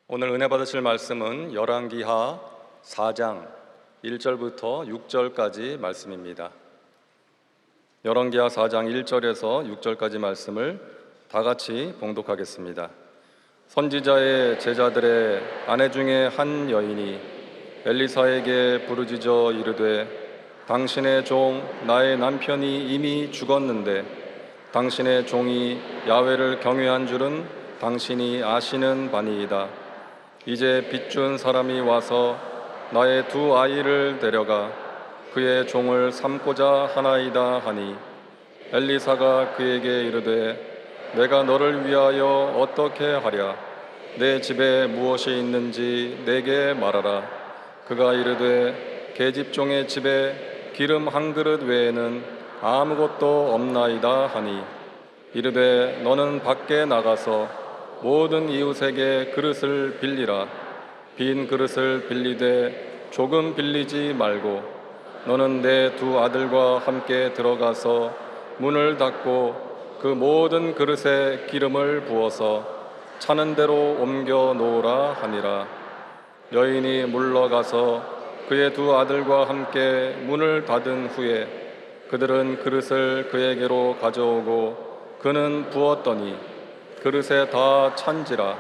오늘 은혜 받으실 말씀은 열왕기하 4장 1절부터 6절까지 말씀입니다. 열왕기하 4장 1절에서 6절까지 말씀을 다 같이 봉독하겠습니다. 선지자의 제자들의 아내 중에 한 여인이 엘리사에게 부르짖어 이르되 당신의 종 나의 남편이 이미 죽었는데 당신의 종이 야훼를 경외한 줄은 당신이 아시는 바니이다. 이제 빚준 사람이 와서 나의 두 아이를 데려가 그의 종을 삼고자 하나이다 하니 엘리사가 그에게 이르되 내가 너를 위하여 어떻게 하랴? 내 집에 무엇이 있는지 내게 말하라. 그가 이르되 계집종의 집에 기름 한 그릇 외에는 아무것도 없나이다 하니 이르되 너는 밖에 나가서 모든 이웃에게 그릇을 빌리라. 빈 그릇을 빌리되 조금 빌리지 말고 너는 내 두 아들과 함께 들어가서 문을 닫고 그 모든 그릇에 기름을 부어서 차는 대로 옮겨 놓으라 하니라. 여인이 물러가서 그의 두 아들과 함께 문을 닫은 후에 그들은 그릇을 그에게로 가져오고 그는 부었더니 그릇에 다 찬지라.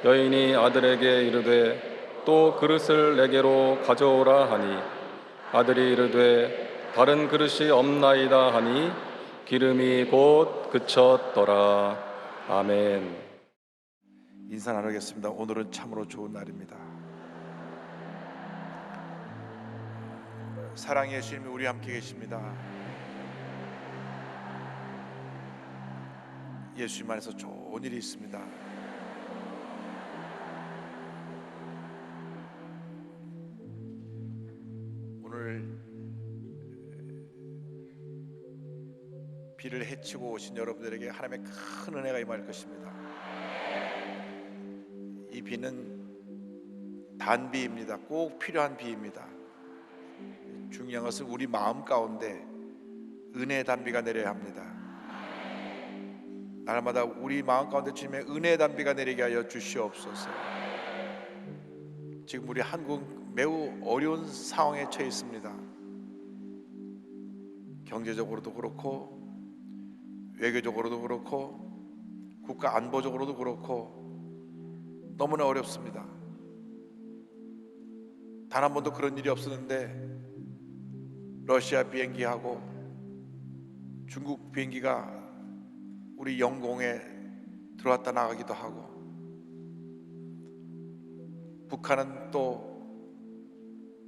여인이 아들에게 이르되 또 그릇을 내게로 가져오라 하니 아들이 이르되 다른 그릇이 없나이다 하니 기름이 곧 그쳤더라. 아멘. 인사 나누겠습니다. 오늘은 참으로 좋은 날입니다. 사랑의 예수님이 우리 함께 계십니다. 예수님 안에서 좋은 일이 있습니다. 오늘 비를 헤치고 오신 여러분들에게 하나님의 큰 은혜가 임할 것입니다. 이 비는 단비입니다. 꼭 필요한 비입니다. 중요한 것은 우리 마음 가운데 은혜의 단비가 내려야 합니다. 날마다 우리 마음 가운데 주님의 은혜의 단비가 내리게 하여 주시옵소서. 지금 우리 한국 매우 어려운 상황에 처해 있습니다. 경제적으로도 그렇고 외교적으로도 그렇고 국가 안보적으로도 그렇고 너무나 어렵습니다. 단 한 번도 그런 일이 없었는데 러시아 비행기하고 중국 비행기가 우리 영공에 들어왔다 나가기도 하고 북한은 또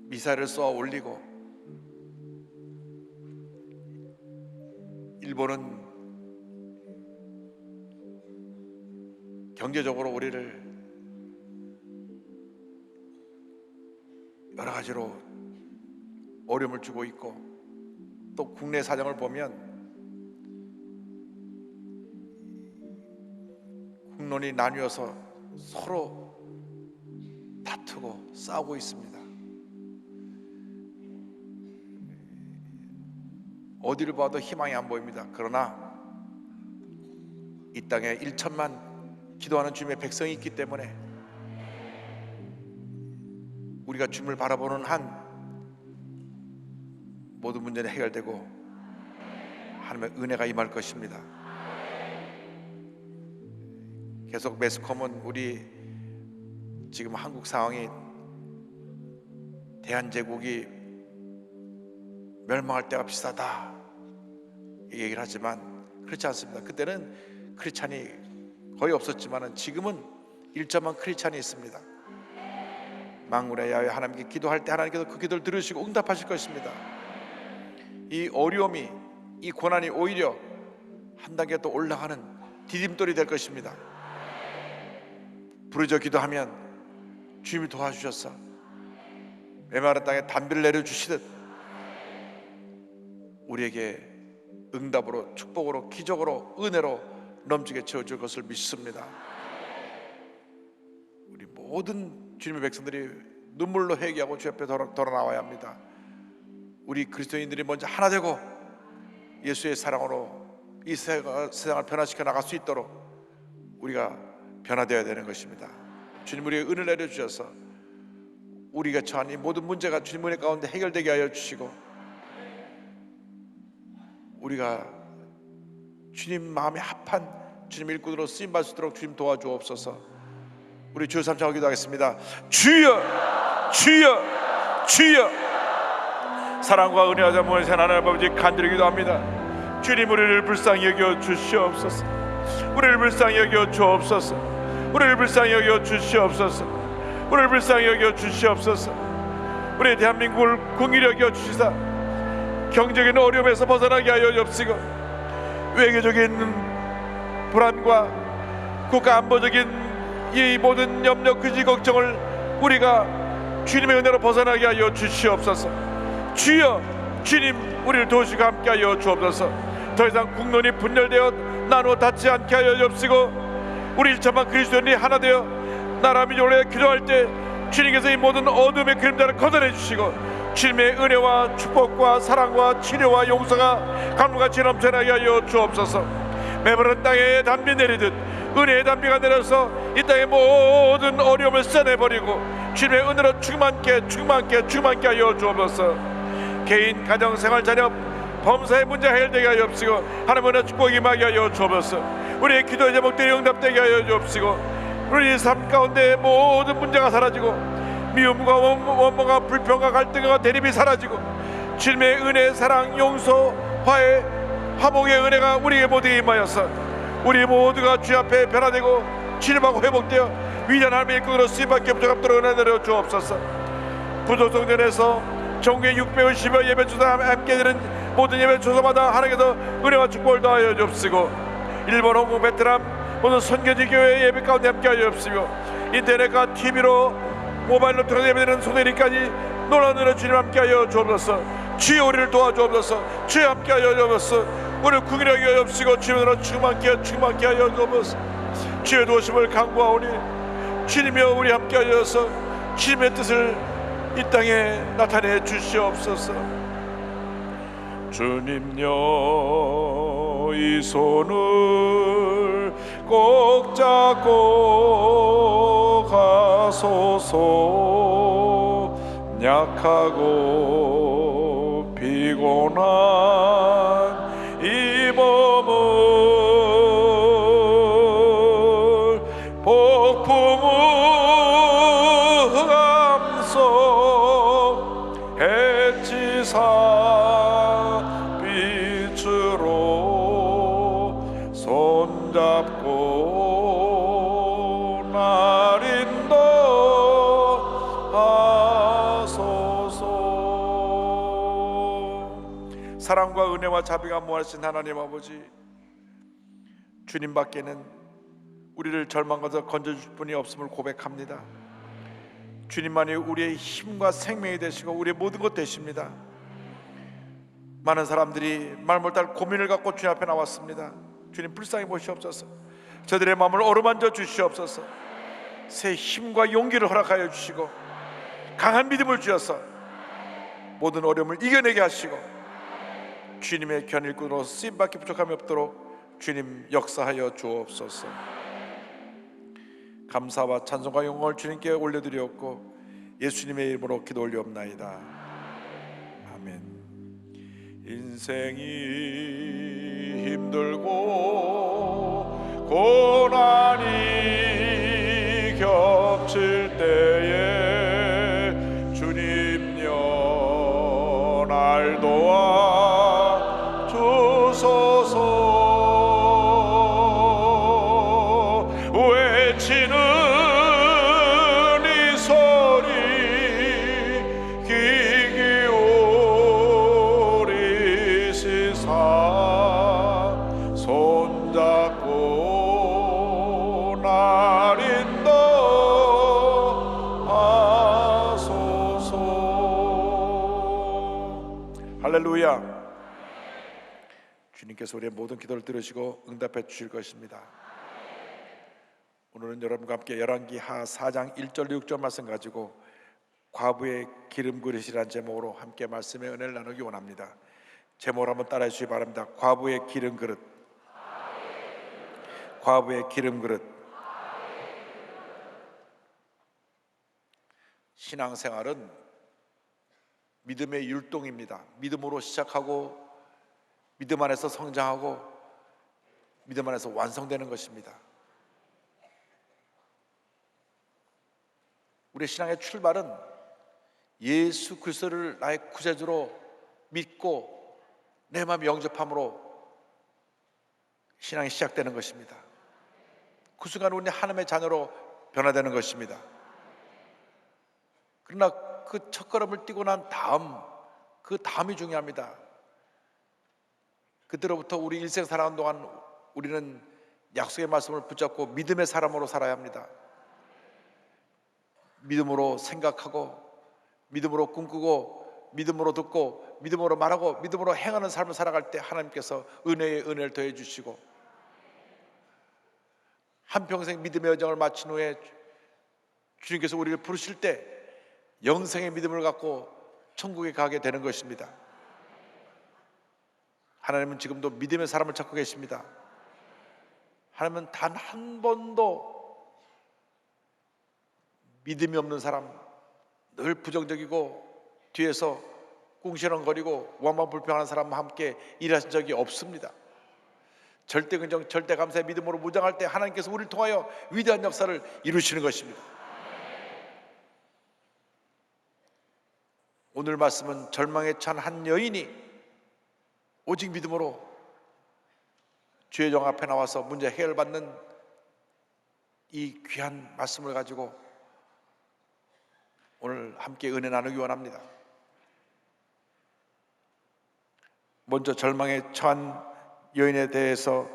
미사일을 쏘아 올리고 일본은 경제적으로 우리를 여러 가지로 어려움을 주고 있고 또 국내 사정을 보면 국론이 나뉘어서 서로 다투고 싸우고 있습니다. 어디를 봐도 희망이 안 보입니다. 그러나 이 땅에 1천만 기도하는 주님의 백성이 있기 때문에 우리가 주님을 바라보는 한 모든 문제는 해결되고 하나님의 은혜가 임할 것입니다. 계속 매스컴은 우리 지금 한국 상황이 대한제국이 멸망할 때가 비슷하다 이 얘기를 하지만 그렇지 않습니다. 그때는 크리스찬이 거의 없었지만 지금은 일정한 크리스찬이 있습니다. 만군의 야훼 하나님께 기도할 때 하나님께서 그 기도를 들으시고 응답하실 것입니다. 이 어려움이 이 고난이 오히려 한 단계 더 올라가는 디딤돌이 될 것입니다. 부르짖어 기도하면 주님이 도와주셨어. 메마른 땅에 단비를 내려주시듯 우리에게 응답으로 축복으로 기적으로 은혜로 넘치게 채워줄 것을 믿습니다. 우리 모든 주님의 백성들이 눈물로 회개하고 주 앞에 돌아 나와야 합니다. 우리 그리스도인들이 먼저 하나 되고 예수의 사랑으로 이 세상을 변화시켜 나갈 수 있도록 우리가 변화되어야 되는 것입니다. 주님 우리에게 은혜를 내려주셔서 우리가 처한 이 모든 문제가 주님 은혜 가운데 해결되게 하여 주시고, 우리가 주님 마음에 합한 주님 일꾼으로 쓰임받을 수 있도록 주님 도와주옵소서. 우리 주여 삼창하고 기도하겠습니다. 주여, 주여, 주여. 사랑과 은혜와 자무하신 하나님 아버지, 간절히 기도합니다. 주님 우리를 불쌍히 여겨 주시옵소서. 우리를 불쌍히 여겨 주옵소서. 우리를 불쌍히 여겨 주시옵소서. 우리를 불쌍히 여겨 주시옵소서. 우리 대한민국을 긍휼히 여겨 주시사 경제적인 어려움에서 벗어나게 하여 주옵시고, 외교적인 불안과 국가 안보적인 이 모든 염려, 근심, 걱정을 우리가 주님의 은혜로 벗어나게 하여 주시옵소서. 주여, 주님 우리를 도우시고 함께 하여 주옵소서. 더 이상 국론이 분열되어 나누어 닿지 않게 하여 주옵시고, 우리 일천만 그리스도인이 하나 되어 나라 민족을 기도할 때 주님께서 이 모든 어둠의 그림자를 걷어내 주시고, 주님의 은혜와 축복과 사랑과 치료와 용서가 강물같이 넘쳐나게 하여 주옵소서. 메마른 땅에 담비 내리듯 은혜의 담비가 내려서 이 땅의 모든 어려움을 써내버리고 주님의 은혜로 충만케 하여 주옵소서. 개인, 가정, 생활, 자녀, 범사의 문제 해결되게 하여 주옵시고, 하나님의 은혜 축복이 임하게 하여 주옵소서. 우리의 기도의 제목들이 응답되게 하여 주옵시고, 우리 삶 가운데 모든 문제가 사라지고 미움과 원망과 불평과 갈등과 대립이 사라지고 주님의 은혜, 사랑, 용서, 화해, 화목의 은혜가 우리에게 모두 임하여서 우리 모두가 주 앞에 변화되고 치료하고 회복되어 위대한 하나님의 일꾼으로 쓰임받게 부족함도록 은혜 내려 주옵소서. 부도성전에서 전국의 650여 예배 주사 함께 드는 모든 예배 주소마다 하나님께서 은혜와 축복을 더하여 주옵시고, 일본, 홍콩, 베트남 모든 선교지 교회 예배 가운데 함께 하여 주옵시고, 인터넷과 TV로 모바일로 통해서 예배드리는 소대리까지 놀라운 은혜 주님 함께 하여 주옵소서. 주여 우리를 도와주옵소서. 주여 함께 하여 주옵소서. 우리를 긍휼히 여겨 주옵시고 주님으로 충만케 하여 주옵소서. 주의 도우심을 간구하오니 주님이여 우리 함께 하여서 주님의 뜻을 이 땅에 나타내 주시옵소서. 주님여 이 손을 꼭 잡고 가소서. 약하고 피곤한 이 몸을 폭풍우 감속 해치사 빛으로 손잡고 날 인도하소서. 사랑과 은혜와 자비가 무한하신 하나님 아버지, 주님밖에는 우리를 절망에서 건져주실 분이 없음을 고백합니다. 주님만이 우리의 힘과 생명이 되시고 우리의 모든 것 되십니다. 많은 사람들이 말 못할 고민을 갖고 주님 앞에 나왔습니다. 주님 불쌍히 보시옵소서. 저들의 마음을 어루만져 주시옵소서. 새 힘과 용기를 허락하여 주시고 강한 믿음을 주셔서 모든 어려움을 이겨내게 하시고 주님의 견일꾼으로 쓰임받기 부족함이 없도록 주님 역사하여 주옵소서. 감사와 찬송과 영광을 주님께 올려드리옵고 예수님의 이름으로 기도 올리옵나이다. 아멘. 인생이 힘들고 고난이 겹칠 때에 주님여 날 도와 주소서. 외치는 이 소리 귀 기울이시사 손잡고 날 인도하소서. 할렐루야. 주님께서 우리의 모든 기도를 들으시고 응답해 주실 것입니다. 오늘은 여러분과 함께 열왕기하 4장 1절 6절 말씀 가지고 과부의 기름 그릇이라는 제목으로 함께 말씀의 은혜를 나누기 원합니다. 제목을 한번 따라해 주시기 바랍니다. 과부의 기름 그릇. 과부의 기름 그릇. 신앙생활은 믿음의 율동입니다. 믿음으로 시작하고 믿음 안에서 성장하고 믿음 안에서 완성되는 것입니다. 우리의 신앙의 출발은 예수 그리스도를 나의 구세주로 믿고 내 마음 영접함으로 신앙이 시작되는 것입니다. 그 순간 우리는 하나님의 자녀로 변화되는 것입니다. 그러나 그 첫걸음을 띄고 난 다음, 그 다음이 중요합니다. 그때로부터 우리 일생 살아가는 동안 우리는 약속의 말씀을 붙잡고 믿음의 사람으로 살아야 합니다. 믿음으로 생각하고 믿음으로 꿈꾸고 믿음으로 듣고 믿음으로 말하고 믿음으로 행하는 삶을 살아갈 때 하나님께서 은혜의 은혜를 더해 주시고 한평생 믿음의 여정을 마친 후에 주님께서 우리를 부르실 때 영생의 믿음을 갖고 천국에 가게 되는 것입니다. 하나님은 지금도 믿음의 사람을 찾고 계십니다. 하나님은 단 한 번도 믿음이 없는 사람, 늘 부정적이고 뒤에서 꿍시렁거리고 원망불평하는 사람과 함께 일하신 적이 없습니다. 절대 긍정, 절대 감사의 믿음으로 무장할 때 하나님께서 우리를 통하여 위대한 역사를 이루시는 것입니다. 오늘 말씀은 절망에 찬 한 여인이 오직 믿음으로 주의 정 앞에 나와서 문제 해결받는 이 귀한 말씀을 가지고 오늘 함께 은혜 나누기 원합니다. 먼저 절망에 처한 여인에 대해서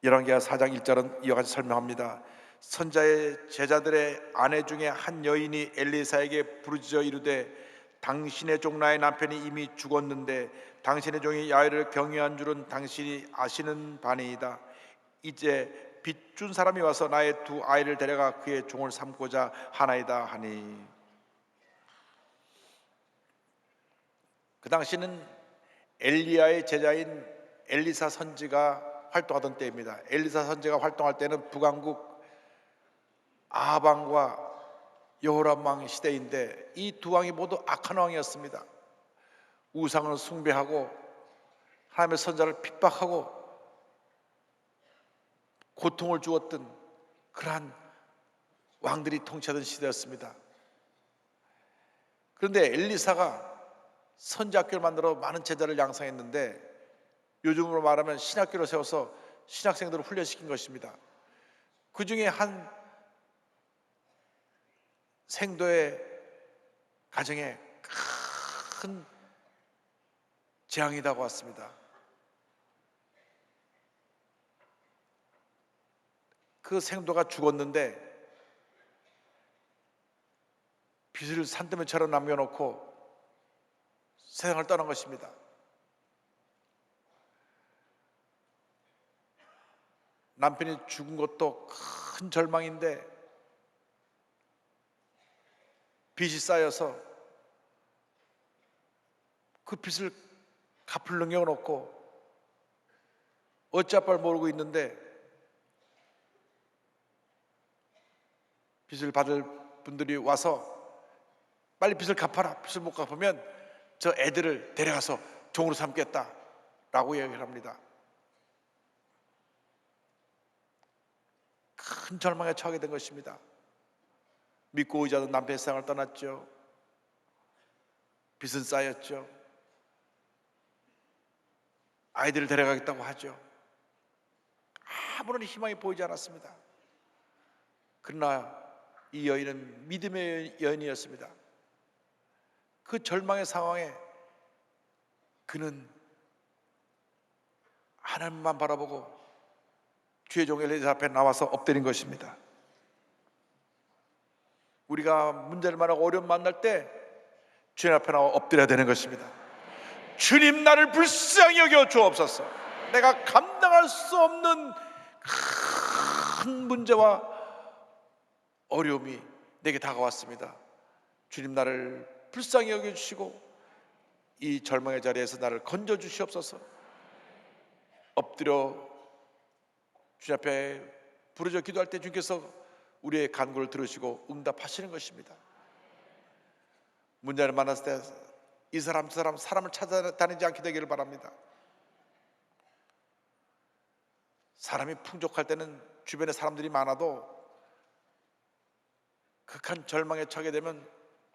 열왕기하 4장 1절은 이와 같이 설명합니다. 선자의 제자들의 아내 중에 한 여인이 엘리사에게 부르짖어 이르되 당신의 종 나의 남편이 이미 죽었는데 당신의 종이 야훼를 경유한 줄은 당신이 아시는 바니이다. 이제 빚준 사람이 와서 나의 두 아이를 데려가 그의 종을 삼고자 하나이다 하니, 그 당시는 엘리야의 제자인 엘리사 선지가 활동하던 때입니다. 엘리사 선지가 활동할 때는 북왕국 아합 왕과 여호람 왕 시대인데 이 두 왕이 모두 악한 왕이었습니다. 우상을 숭배하고 하나님의 선자를 핍박하고 고통을 주었던 그러한 왕들이 통치하던 시대였습니다. 그런데 엘리사가 선지학교를 만들어 많은 제자를 양성했는데 요즘으로 말하면 신학교를 세워서 신학생들을 훈련시킨 것입니다. 그 중에 한 생도의 가정에 큰 재앙이 다가왔습니다. 그 생도가 죽었는데 빚을 산더미처럼 남겨놓고 세상을 떠난 것입니다. 남편이 죽은 것도 큰 절망인데 빚이 쌓여서 그 빚을 갚을 능력은 없고 어찌할 바를 모르고 있는데 빚을 받을 분들이 와서 빨리 빚을 갚아라, 빚을 못 갚으면 저 애들을 데려가서 종으로 삼겠다라고 얘기를 합니다. 큰 절망에 처하게 된 것입니다. 믿고 의지하던 남편의 세상을 떠났죠. 빚은 쌓였죠. 아이들을 데려가겠다고 하죠. 아무런 희망이 보이지 않았습니다. 그러나 이 여인은 믿음의 여인이었습니다. 그 절망의 상황에 그는 하나님만 바라보고 주의 종 엘리사 앞에 나와서 엎드린 것입니다. 우리가 문제를 만나고 어려움 만날 때 주님 앞에 나와 엎드려야 되는 것입니다. 주님, 나를 불쌍히 여겨 주옵소서. 내가 감당할 수 없는 큰 문제와 어려움이 내게 다가왔습니다. 주님, 나를 불쌍히 여겨주시고 이 절망의 자리에서 나를 건져주시옵소서. 엎드려 주님 앞에 부르짖어 기도할 때 주님께서 우리의 간구를 들으시고 응답하시는 것입니다. 문제를 만났을 때 이 사람 저 사람 사람을 찾아다니지 않게 되기를 바랍니다. 사람이 풍족할 때는 주변에 사람들이 많아도 극한 절망에 처하게 되면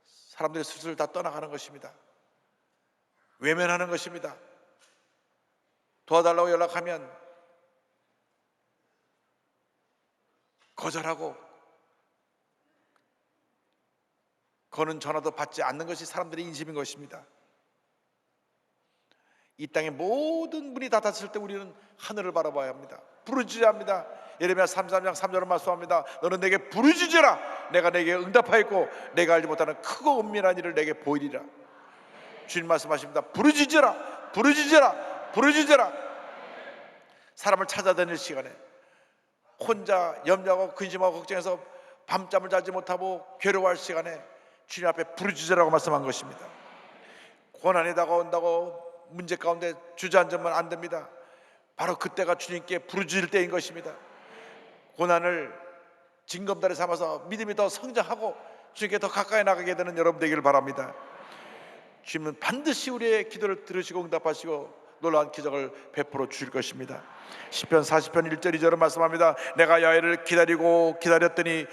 사람들이 슬슬 다 떠나가는 것입니다. 외면하는 것입니다. 도와달라고 연락하면 거절하고 거는 전화도 받지 않는 것이 사람들의 인심인 것입니다. 이 땅의 모든 문이 닫았을 때 우리는 하늘을 바라봐야 합니다. 부르짖어야 합니다. 예레미야 33장 3절을 말씀합니다. 너는 내게 부르짖으라. 내가 내게 응답하였고 내가 알지 못하는 크고 은밀한 일을 내게 보이리라. 주님 말씀하십니다. 부르짖어라, 부르짖어라, 부르짖어라. 사람을 찾아다닐 시간에 혼자 염려하고 근심하고 걱정해서 밤잠을 자지 못하고 괴로워할 시간에 주님 앞에 부르짖으라고 말씀한 것입니다. 고난이 다가온다고 문제 가운데 주저앉으면 안 됩니다. 바로 그때가 주님께 부르짖을 때인 것입니다. 고난을 징검다리 삼아서 믿음이 더 성장하고 주님께 더 가까이 나가게 되는 여러분 되기를 바랍니다. 주님은 반드시 우리의 기도를 들으시고 응답하시고 놀라운 기적을 베풀어 주실 것입니다. 시편 40편 1절 2절은 말씀합니다. 내가 야훼를 기다리고 기다렸더니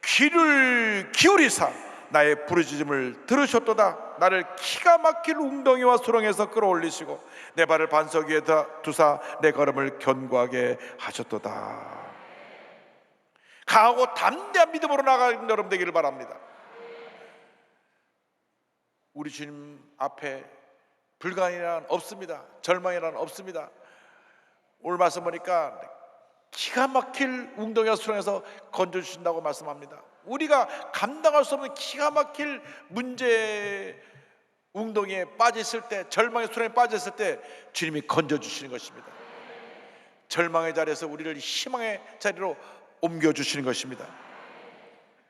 귀를 기울이사 나의 부르짖음을 들으셨도다. 나를 기가 막힐 웅덩이와 수렁에서 끌어올리시고 내 발을 반석 위에 두사 내 걸음을 견고하게 하셨도다. 강하고 담대한 믿음으로 나가는 여러분 되기를 바랍니다. 우리 주님 앞에 불가능이란 없습니다. 절망이란 없습니다. 오늘 말씀 보니까 기가 막힐 웅덩이와 수렁에서 건져주신다고 말씀합니다. 우리가 감당할 수 없는 기가 막힐 문제 웅덩이에 빠졌을 때, 절망의 수렁에 빠졌을 때 주님이 건져주시는 것입니다. 절망의 자리에서 우리를 희망의 자리로 옮겨주시는 것입니다.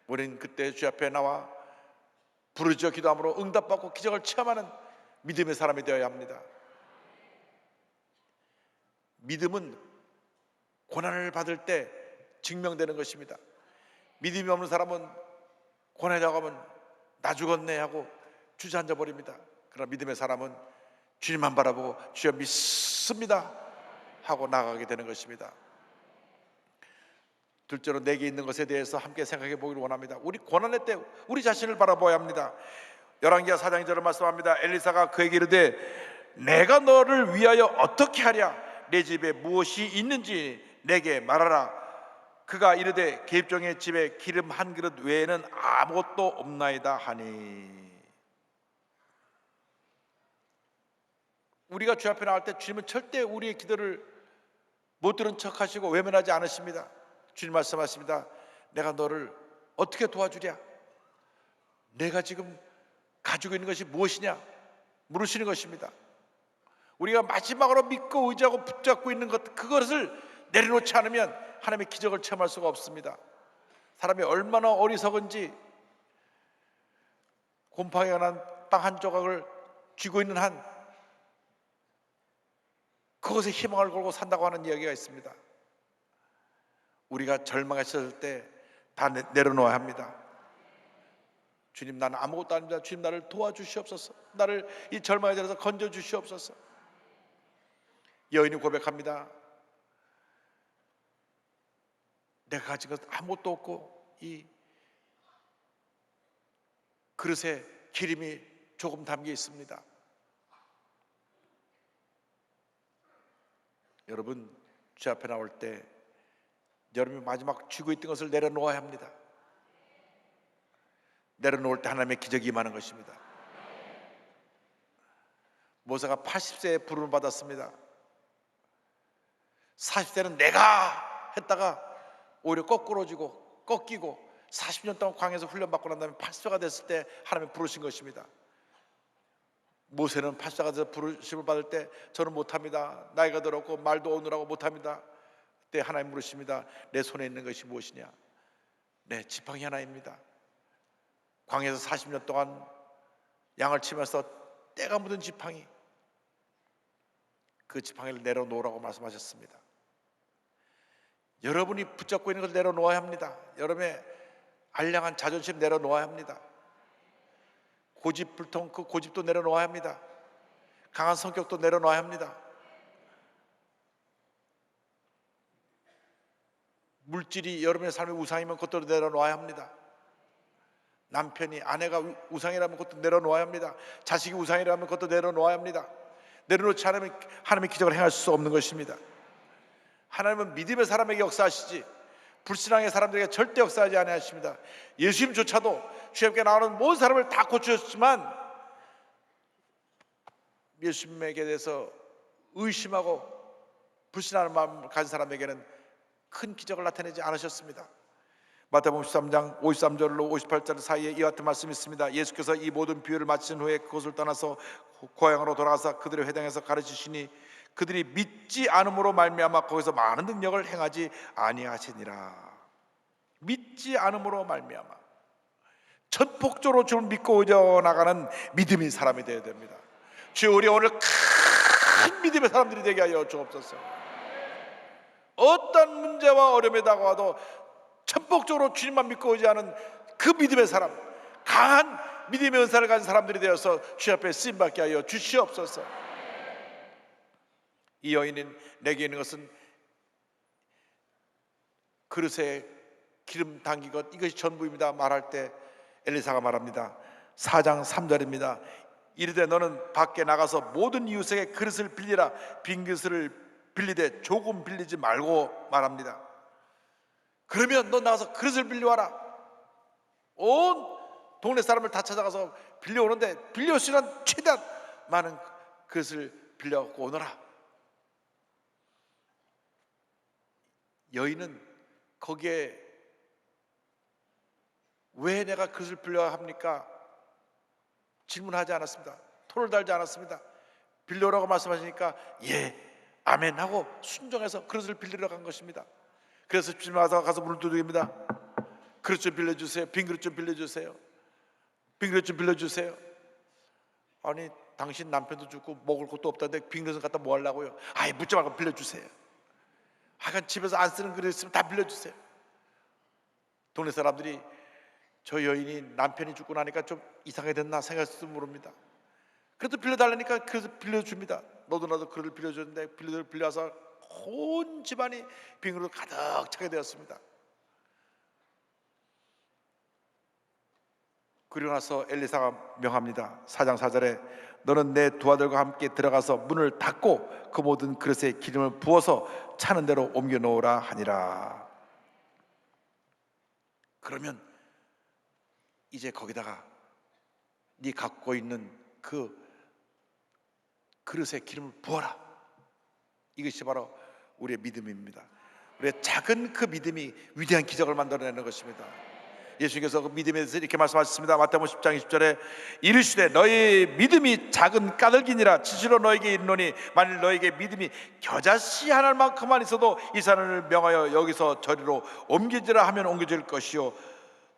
우리는 그때 주 앞에 나와 부르짖어 기도함으로 응답받고 기적을 체험하는 믿음의 사람이 되어야 합니다. 믿음은 고난을 받을 때 증명되는 것입니다. 믿음이 없는 사람은 고난이 다가오면 나 죽었네 하고 주저앉아 버립니다. 그러나 믿음의 사람은 주님만 바라보고 주여 믿습니다 하고 나가게 되는 것입니다. 둘째로 내게 있는 것에 대해서 함께 생각해 보기를 원합니다. 우리 고난의 때 우리 자신을 바라봐야 합니다. 열왕기하 4장 2절을 말씀합니다. 엘리사가 그에게 이르되 내가 너를 위하여 어떻게 하랴? 내 집에 무엇이 있는지 내게 말하라. 그가 이르되 계집종의 집에 기름 한 그릇 외에는 아무것도 없나이다 하니. 우리가 주 앞에 나올 때 주님은 절대 우리의 기도를 못 들은 척하시고 외면하지 않으십니다. 주님 말씀하십니다. 내가 너를 어떻게 도와주랴? 내가 지금 가지고 있는 것이 무엇이냐? 물으시는 것입니다. 우리가 마지막으로 믿고 의지하고 붙잡고 있는 것, 그것을 내려놓지 않으면 하나님의 기적을 체험할 수가 없습니다. 사람이 얼마나 어리석은지 곰팡이가 난 빵 한 조각을 쥐고 있는 한 그것에 희망을 걸고 산다고 하는 이야기가 있습니다. 우리가 절망했을 때 다 내려놓아야 합니다. 주님, 나는 아무것도 아닙니다. 주님, 나를 도와주시옵소서. 나를 이 절망의 자리에서 건져주시옵소서. 여인이 고백합니다. 내가 가진 것 아무것도 없고 이 그릇에 기름이 조금 담겨 있습니다. 여러분, 주 앞에 나올 때 여러분이 마지막 쥐고 있던 것을 내려놓아야 합니다. 내려놓을 때 하나님의 기적이 임하는 것입니다. 모세가 80세에 부름을 받았습니다. 40세는 내가 했다가 오히려 거꾸로지고 꺾이고 40년 동안 광야에서 훈련받고 난 다음에 80세가 됐을 때 하나님이 부르신 것입니다. 모세는 80세가 돼서 부르심을 받을 때 저는 못합니다. 나이가 들었고 말도 오느라고 못합니다. 그때 하나님 물으십니다. 내 손에 있는 것이 무엇이냐? 내 지팡이 하나입니다. 광야에서 40년 동안 양을 치면서 때가 묻은 지팡이, 그 지팡이를 내려놓으라고 말씀하셨습니다. 여러분이 붙잡고 있는 걸 내려놓아야 합니다. 여러분의 알량한 자존심 내려놓아야 합니다. 고집불통 그 고집도 내려놓아야 합니다. 강한 성격도 내려놓아야 합니다. 물질이 여러분의 삶의 우상이면 그것도 내려놓아야 합니다. 남편이 아내가 우상이라면 그것도 내려놓아야 합니다. 자식이 우상이라면 그것도 내려놓아야 합니다. 내려놓지 않으면 하나님의 기적을 행할 수 없는 것입니다. 하나님은 믿음의 사람에게 역사하시지 불신앙의 사람들에게 절대 역사하지 아니하십니다. 예수님조차도 주님께 나오는 모든 사람을 다 고치셨지만 예수님에게 대해서 의심하고 불신하는 마음을 가진 사람에게는 큰 기적을 나타내지 않으셨습니다. 마태복음 13장 53절로 58절 사이에 이와 같은 말씀이 있습니다. 예수께서 이 모든 비유를 마친 후에 그곳을 떠나서 고향으로 돌아가서 그들의 회당에서 가르치시니 그들이 믿지 않음으로 말미암아 거기서 많은 능력을 행하지 아니하시니라. 믿지 않음으로 말미암아 전폭적으로 주를 믿고 이어나가는 믿음의 사람이 되어야 됩니다. 주여, 우리 오늘 큰 믿음의 사람들이 되게 하여 주옵소서. 어떤 문제와 어려움에 다가와도 전폭적으로 주님만 믿고 오지 않은 그 믿음의 사람, 강한 믿음의 은사를 가진 사람들이 되어서 주 앞에 쓰임받게 하여 주시옵소서. 이 여인은 내게 있는 것은 그릇에 기름 담긴 것, 이것이 전부입니다 말할 때 엘리사가 말합니다. 4장 3절입니다. 이르되 너는 밖에 나가서 모든 이웃에게 그릇을 빌리라. 빈 그릇을 빌리되 조금 빌리지 말고 말합니다. 그러면 너 나가서 그릇을 빌려와라. 온 동네 사람을 다 찾아가서 빌려오는데 빌려올 수 있는 최대한 많은 그릇을 빌려갖고 오너라. 여인은 거기에 왜 내가 그릇을 빌려야 합니까? 질문하지 않았습니다. 토를 달지 않았습니다. 빌려오라고 말씀하시니까 예, 아멘 하고 순종해서 그릇을 빌리러 간 것입니다. 그래서 집에 와서 가서 문을 두드립니다. 그릇 좀 빌려주세요. 빈 그릇 좀 빌려주세요. 빈 그릇 좀 빌려주세요. 아니, 당신 남편도 죽고 먹을 것도 없다는데 빈 그릇을 갖다 뭐 하려고요? 아예 묻지 말고 빌려주세요. 하여간 집에서 안 쓰는 그릇 있으면 다 빌려주세요. 동네 사람들이 저 여인이 남편이 죽고 나니까 좀 이상하게 됐나 생각할지도 모릅니다. 그래도 빌려달라니까 그래서 빌려줍니다. 너도 나도 그릇을 빌려줬는데 빌려와서 온 집안이 빈 그릇으로 가득 차게 되었습니다. 그리고 나서 엘리사가 명합니다. 4장 4절에 너는 내 두 아들과 함께 들어가서 문을 닫고 그 모든 그릇에 기름을 부어서 차는 대로 옮겨 놓으라 하니라. 그러면 이제 거기다가 네 갖고 있는 그 그릇에 기름을 부어라. 이것이 바로 우리의 믿음입니다. 우리의 작은 그 믿음이 위대한 기적을 만들어내는 것입니다. 예수님께서 그 믿음에 대해서 이렇게 말씀하셨습니다. 마태복음 10장 20절에 이르시되 너희 믿음이 작은 까닭이니라. 진실로 너에게 이르노니 만일 너에게 믿음이 겨자씨 하나만큼만 있어도 이 산을 명하여 여기서 저리로 옮기지라 하면 옮겨질 것이요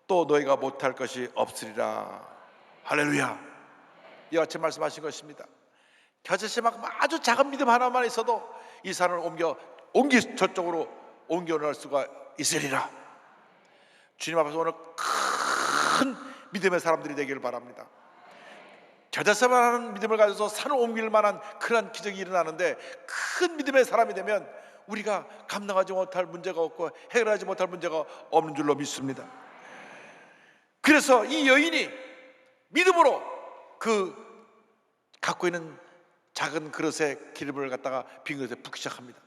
또 너희가 못할 것이 없으리라. 할렐루야. 이와 같이 말씀하신 것입니다. 겨자씨만큼 아주 작은 믿음 하나만 있어도 이 산을 저쪽으로 옮겨 놓을 수가 있으리라. 주님 앞에서 오늘 큰 믿음의 사람들이 되기를 바랍니다. 겨자씨만 하는 믿음을 가져서 산을 옮길 만한 그런 기적이 일어나는데 큰 믿음의 사람이 되면 우리가 감당하지 못할 문제가 없고 해결하지 못할 문제가 없는 줄로 믿습니다. 그래서 이 여인이 믿음으로 그 갖고 있는 작은 그릇에 기름을 갖다가 빈 그릇에 붓기 시작합니다.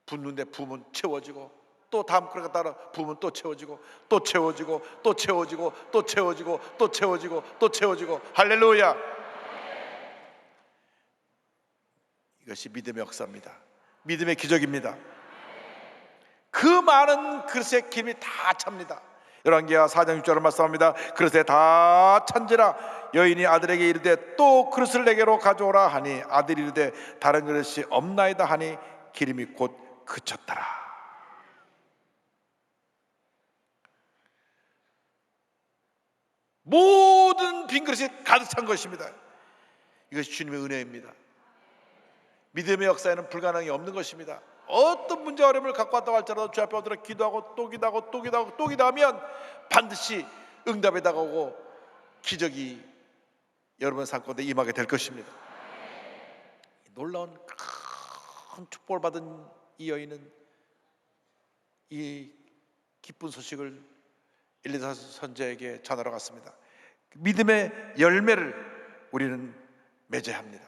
붓는데 부으면 채워지고 또 다음 그릇 갖다가 부으면 또 채워지고 또 채워지고 또 채워지고 또 채워지고 또 채워지고 또 채워지고 할렐루야. 이것이 믿음의 역사입니다. 믿음의 기적입니다. 그 많은 그릇에 기름이 다 찹니다. 열왕기하 4장 6절을 말씀합니다. 그릇에 다 찬지라. 여인이 아들에게 이르되 또 그릇을 내게로 가져오라 하니 아들이 이르되 다른 그릇이 없나이다 하니 기름이 곧 그쳤더라. 모든 빈 그릇이 가득 찬 것입니다. 이것이 주님의 은혜입니다. 믿음의 역사에는 불가능이 없는 것입니다. 어떤 문제 어려움을 갖고 왔다고 할지라도 주 앞에 오더라 기도하고 또 기도하고 또 기도하고 또 기도하면 반드시 응답이 다가오고 기적이 여러분 삶 가운데 임하게 될 것입니다. 놀라운 큰 축복을 받은 이 여인은 이 기쁜 소식을 엘리사 선지자에게 전하러 갔습니다. 믿음의 열매를 우리는 맺어야 합니다.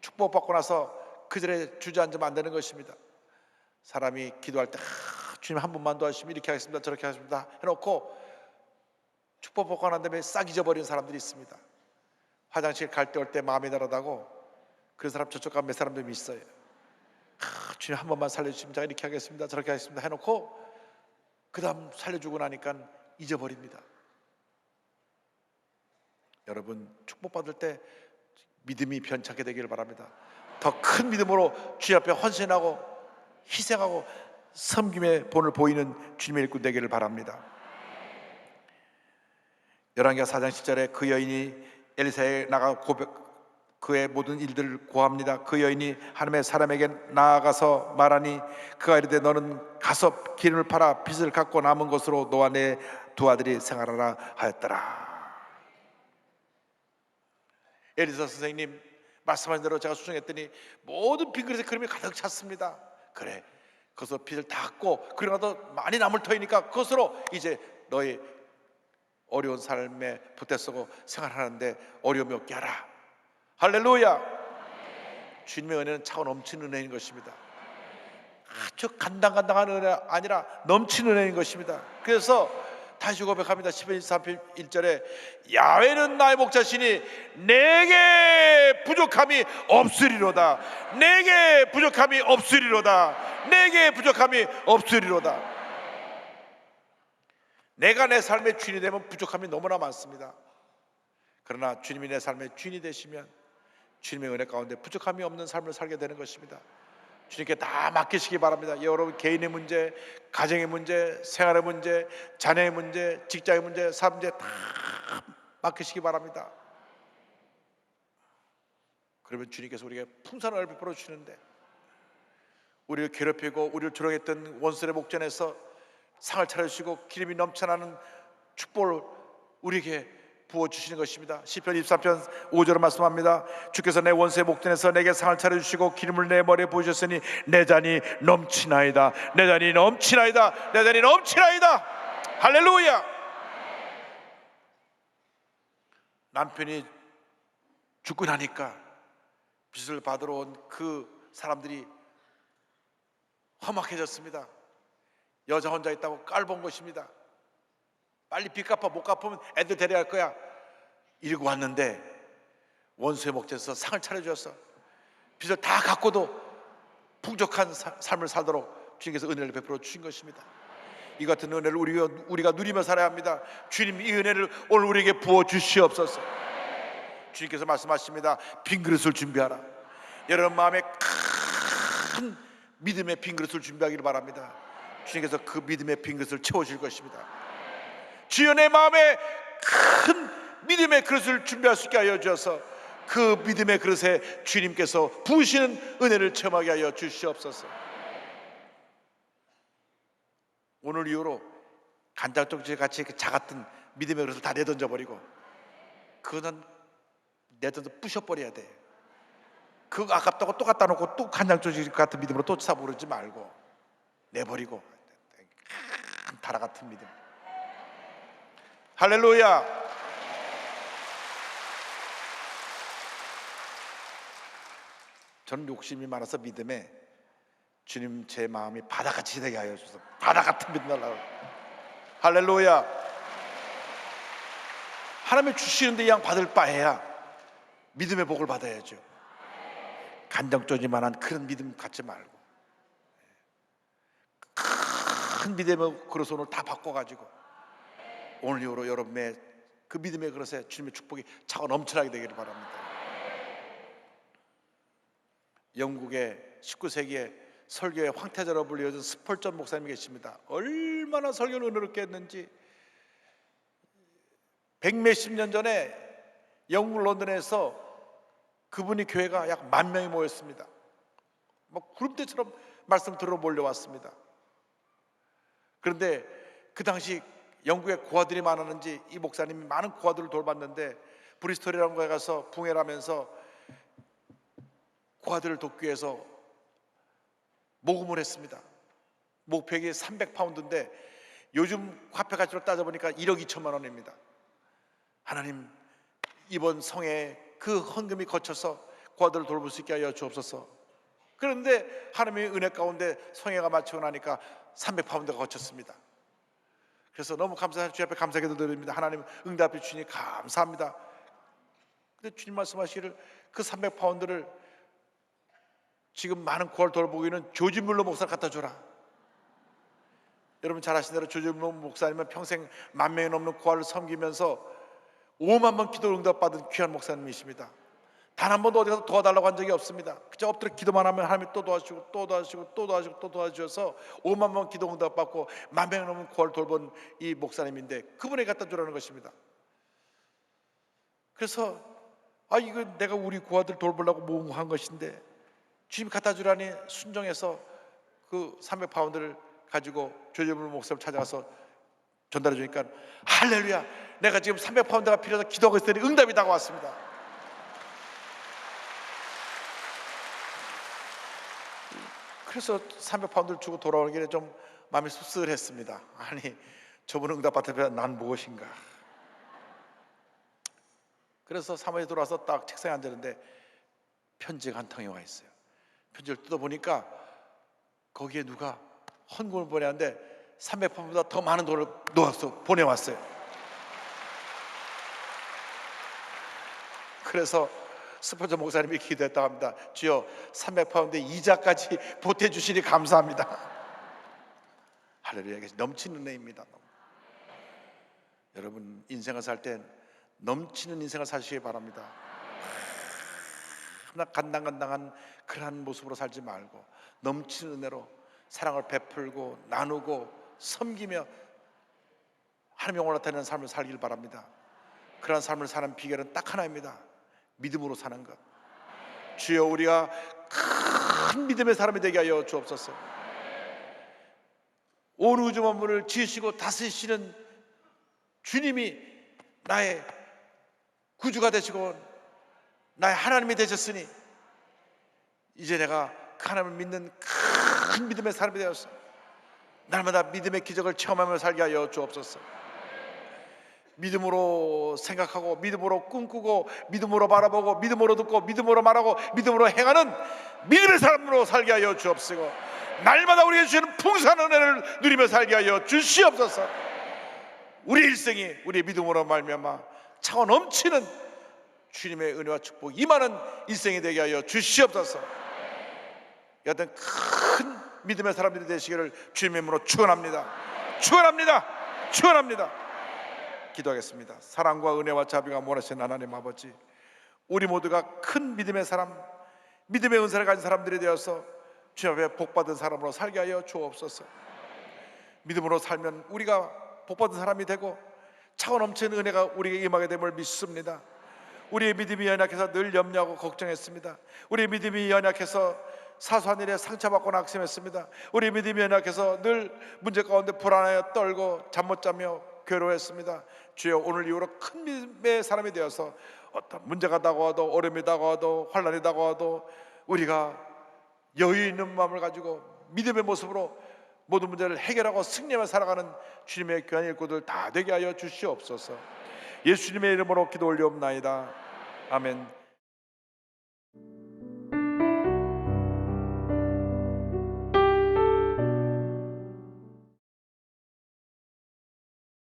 축복받고 나서 그 자리에 주저앉으면 안 되는 것입니다. 사람이 기도할 때 주님 한 번만 도와주시면 이렇게 하겠습니다 저렇게 하겠습니다 해놓고 축복받고 난 다음에 싹 잊어버리는 사람들이 있습니다. 화장실 갈 때 올 때 마음이 다르다고 그런 사람 저쪽 가면 몇 사람들이 있어요. 주님 한 번만 살려주시면 제가 이렇게 하겠습니다 저렇게 하겠습니다 해놓고 그 다음 살려주고 나니까 잊어버립니다. 여러분 축복받을 때 믿음이 변찮게 되기를 바랍니다. 더 큰 믿음으로 주님 앞에 헌신하고 희생하고 섬김의 본을 보이는 주님의 일꾼 되기를 바랍니다. 열왕기하 4장 10절에 그 여인이 엘리사에 나가 그의 모든 일들을 고합니다. 그 여인이 하나님의 사람에게 나아가서 말하니 그가 이르되 너는 가서 기름을 팔아 빚을 갚고 남은 것으로 너와 내 두 아들이 생활하라 하였더라. 엘리사 선생님 말씀하신 대로 제가 수정했더니 모든 빈그릇에 그림이 가득 찼습니다. 그래 그것으로 빚을 다 갚고 그러나도 많이 남을 터이니까 그것으로 이제 너의 어려운 삶에 보태쓰고 생활하는데 어려움이 없게 하라. 할렐루야. 주님의 은혜는 차고 넘치는 은혜인 것입니다. 아주 간당간당한 은혜가 아니라 넘치는 은혜인 것입니다. 그래서 다시 고백합니다. 시편 23편 1절에 야훼는 나의 목자시니 내게 부족함이 없으리로다. 내게 부족함이 없으리로다. 내게 부족함이 없으리로다. 내가 내 삶의 주인이 되면 부족함이 너무나 많습니다. 그러나 주님이 내 삶의 주인이 되시면 주님의 은혜 가운데 부족함이 없는 삶을 살게 되는 것입니다. 주님께 다 맡기시기 바랍니다. 여러분 개인의 문제, 가정의 문제, 생활의 문제, 자녀의 문제, 직장의 문제, 사업 문제 다 맡기시기 바랍니다. 그러면 주님께서 우리에게 풍성을 베풀어 주시는데 우리를 괴롭히고 우리를 조롱했던 원수의 목전에서 상을 차려주시고 기름이 넘쳐나는 축복을 우리에게 부어주시는 것입니다. 시편 23편 5절로 말씀합니다. 주께서 내 원수의 목전에서 내게 상을 차려주시고 기름을 내 머리에 부으셨으니 내 잔이 넘치나이다. 내 잔이 넘치나이다. 내 잔이 넘치나이다. 할렐루야. 남편이 죽고 나니까 빚을 받으러 온 그 사람들이 험악해졌습니다. 여자 혼자 있다고 깔본 것입니다. 빨리 빚 갚아. 못 갚으면 애들 데려갈 거야. 이러고 왔는데 원수의 목전에서 상을 차려주었어. 빚을 다 갚고도 풍족한 삶을 살도록 주님께서 은혜를 베풀어 주신 것입니다. 이 같은 은혜를 우리가 누리며 살아야 합니다. 주님 이 은혜를 오늘 우리에게 부어 주시옵소서. 주님께서 말씀하십니다. 빈 그릇을 준비하라. 여러분 마음에 큰 믿음의 빈 그릇을 준비하기를 바랍니다. 주님께서 그 믿음의 빈 그릇을 채워줄 것입니다. 주여 내 마음에 큰 믿음의 그릇을 준비할 수 있게 하여 주셔서 그 믿음의 그릇에 주님께서 부으시는 은혜를 체험하게 하여 주시옵소서. 오늘 이후로 간장쪽지 같이 작았던 믿음의 그릇을 다 내던져버리고 그거는 내던져 부셔버려야 돼. 그거 아깝다고 또 갖다 놓고 또 간장쪽지 같은 믿음으로 또 사부르지 말고 내버리고 다라 같은 믿음. 할렐루야. 저는 욕심이 많아서 믿음에 주님 제 마음이 바다같이 되게 하여 주셔서 바다 같은 믿음 달라고. 할렐루야. 하나님이 주시는데 양 받을 바에야 믿음의 복을 받아야죠. 간장조지만한 그런 믿음 갖지 말고 큰 믿음의 그릇 오늘 다 바꿔가지고 오늘 이후로 여러분의 그 믿음의 그릇에 주님의 축복이 차고 넘쳐나게 되기를 바랍니다. 영국의 19세기에 설교의 황태자로 불리어진 스펄전 목사님이 계십니다. 얼마나 설교를 은혜롭게 했는지 100몇십 년 전에 영국 런던에서 그분이 교회가 약 10,000명이 모였습니다. 막 구름대처럼 말씀 들어 몰려왔습니다. 그런데 그 당시 영국에 고아들이 많았는지 이 목사님이 많은 고아들을 돌봤는데 브리스톨이라는 곳에 가서 붕해를 하면서 고아들을 돕기 위해서 모금을 했습니다. 목표액이 300파운드인데 요즘 화폐 가치로 따져보니까 1억 2천만 원입니다. 하나님, 이번 성에 그 헌금이 거쳐서 고아들을 돌볼 수 있게 하여 주옵소서. 그런데 하나님의 은혜 가운데 성회가 마치고 나니까 300파운드가 거쳤습니다. 그래서 너무 감사해서 주 앞에 감사기도 드립니다. 하나님 응답해 주시니 감사합니다. 근데 주님 말씀하시기를 그 300파운드를 지금 많은 고아를 돌보고 있는 조지 물러 목사를 갖다 줘라. 여러분 잘 아시는 대로 조지 물러 목사님은 평생 10,000명이 넘는 고아를 섬기면서 5만 번 기도 응답받은 귀한 목사님이십니다. 단 한 번도 어디 가서 도와달라고 한 적이 없습니다. 그저 엎드려 기도만 하면 하나님이 또 도와주시고 또 도와주시고 또 도와주시고 또 도와주셔서 5만 번 기도 응답받고 10,000명이 넘는 고아를 돌본 이 목사님인데 그분에게 갖다 주라는 것입니다. 그래서 이거 내가 우리 고아들 돌보려고 모금한 것인데 주님이 갖다 주라니 순종해서 그 300파운드를 가지고 조재물 목사를 찾아가서 전달해 주니까 할렐루야, 내가 지금 300파운드가 필요해서 기도하고 있으니 응답이 다가왔습니다. 그래서 300파운드를 주고 돌아오는 길에 좀 마음이 씁쓸했습니다. 아니, 저분 응답받으면 난 무엇인가. 그래서 사무실에 돌아와서 딱 책상에 앉았는데 편지가 한 통이 와 있어요. 편지를 뜯어보니까 거기에 누가 헌금을 보내는데 300파운드보다 더 많은 돈을 넣어서 보내왔어요. 그래서 스포츠 목사님이 기도했다고 합니다. 주여 300파운드 이자까지 보태주시니 감사합니다. 할렐루야. 넘치는 은혜입니다. 여러분 인생을 살 땐 넘치는 인생을 사시기 바랍니다. 하나 간당간당한 그러한 모습으로 살지 말고 넘치는 은혜로 사랑을 베풀고 나누고 섬기며 하나님의 영광을 나타내는 삶을 살길 바랍니다. 그러한 삶을 사는 비결은 딱 하나입니다. 믿음으로 사는 것. 주여 우리가 큰 믿음의 사람이 되게 하여 주옵소서. 온 우주 만물을 지으시고 다스리시는 주님이 나의 구주가 되시고 나의 하나님이 되셨으니 이제 내가 그 하나님을 믿는 큰 믿음의 사람이 되었어. 날마다 믿음의 기적을 체험하며 살게 하여 주옵소서. 믿음으로 생각하고 믿음으로 꿈꾸고 믿음으로 바라보고 믿음으로 듣고 믿음으로 말하고 믿음으로 행하는 믿음의 사람으로 살게 하여 주옵시고 날마다 우리에게 주시는 풍성한 은혜를 누리며 살게 하여 주시옵소서. 우리 일생이 우리의 믿음으로 말미암아 차고 넘치는 주님의 은혜와 축복 임하는 일생이 되게 하여 주시옵소서. 여하튼 큰 믿음의 사람들이 되시기를 주님의 이름으로 축원합니다. 축원합니다. 축원합니다. 기도하겠습니다. 사랑과 은혜와 자비가 몰아치는 하나님 아버지, 우리 모두가 큰 믿음의 사람, 믿음의 은사를 가진 사람들이 되어서 주님 앞에 복받은 사람으로 살게 하여 주옵소서. 믿음으로 살면 우리가 복받은 사람이 되고 차고 넘치는 은혜가 우리에게 임하게 됨을 믿습니다. 우리의 믿음이 연약해서 늘 염려하고 걱정했습니다. 우리의 믿음이 연약해서 사소한 일에 상처받고 낙심했습니다. 우리의 믿음이 연약해서 늘 문제 가운데 불안하여 떨고 잠 못 자며 괴로워했습니다. 주여 오늘 이후로 큰 믿음의 사람이 되어서 어떤 문제가 다가와도 어려움이 다가와도 환난이 다가와도 우리가 여유 있는 마음을 가지고 믿음의 모습으로 모든 문제를 해결하고 승리하며 살아가는 주님의 귀한 일꾼들 다 되게 하여 주시옵소서. 예수님의 이름으로 기도 올리옵나이다. 아멘.